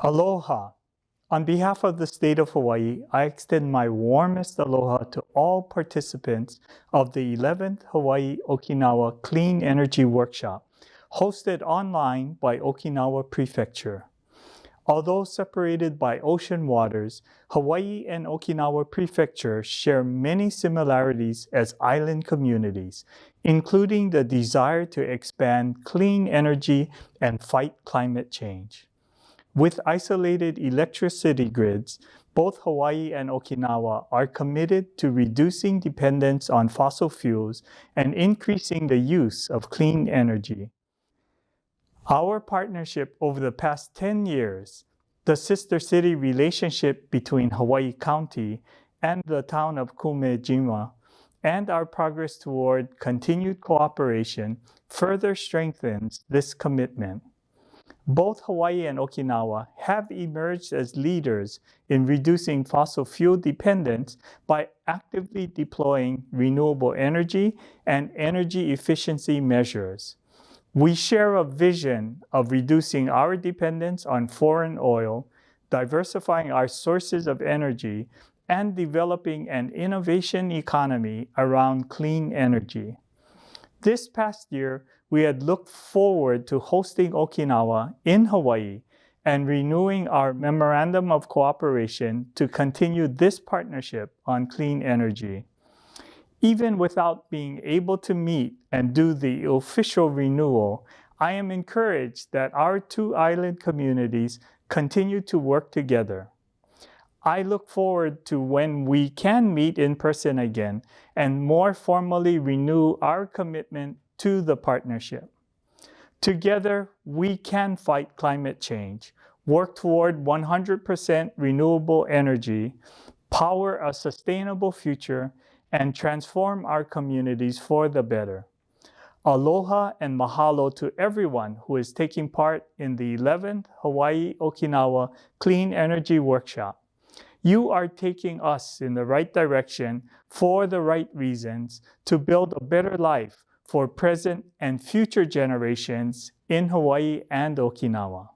Aloha. On behalf of the state of Hawaii, I extend my warmest aloha to all participants of the 11th Hawaii Okinawa Clean Energy Workshop, hosted online by Okinawa Prefecture. Although separated by ocean waters, Hawaii and Okinawa Prefecture share many similarities as island communities, including the desire to expand clean energy and fight climate change. With isolated electricity grids, both Hawaii and Okinawa are committed to reducing dependence on fossil fuels and increasing the use of clean energy. Our partnership over the past 10 years, the sister city relationship between Hawaii County and the town of Kumejima, and our progress toward continued cooperation further strengthens this commitment. Both Hawaii and Okinawa have emerged as leaders in reducing fossil fuel dependence by actively deploying renewable energy and energy efficiency measures. We share a vision of reducing our dependence on foreign oil, diversifying our sources of energy, and developing an innovation economy around clean energy. This past year, we had looked forward to hosting Okinawa in Hawaii and renewing our Memorandum of Cooperation to continue this partnership on clean energy. Even without being able to meet and do the official renewal, I am encouraged that our two island communities continue to work together. I look forward to when we can meet in person again and more formally renew our commitment to the partnership. Together, we can fight climate change, work toward 100% renewable energy, power a sustainable future, and transform our communities for the better. Aloha and mahalo to everyone who is taking part in the 11th Hawaii Okinawa Clean Energy Workshop. You are taking us in the right direction for the right reasons to build a better life for present and future generations in Hawaii and Okinawa.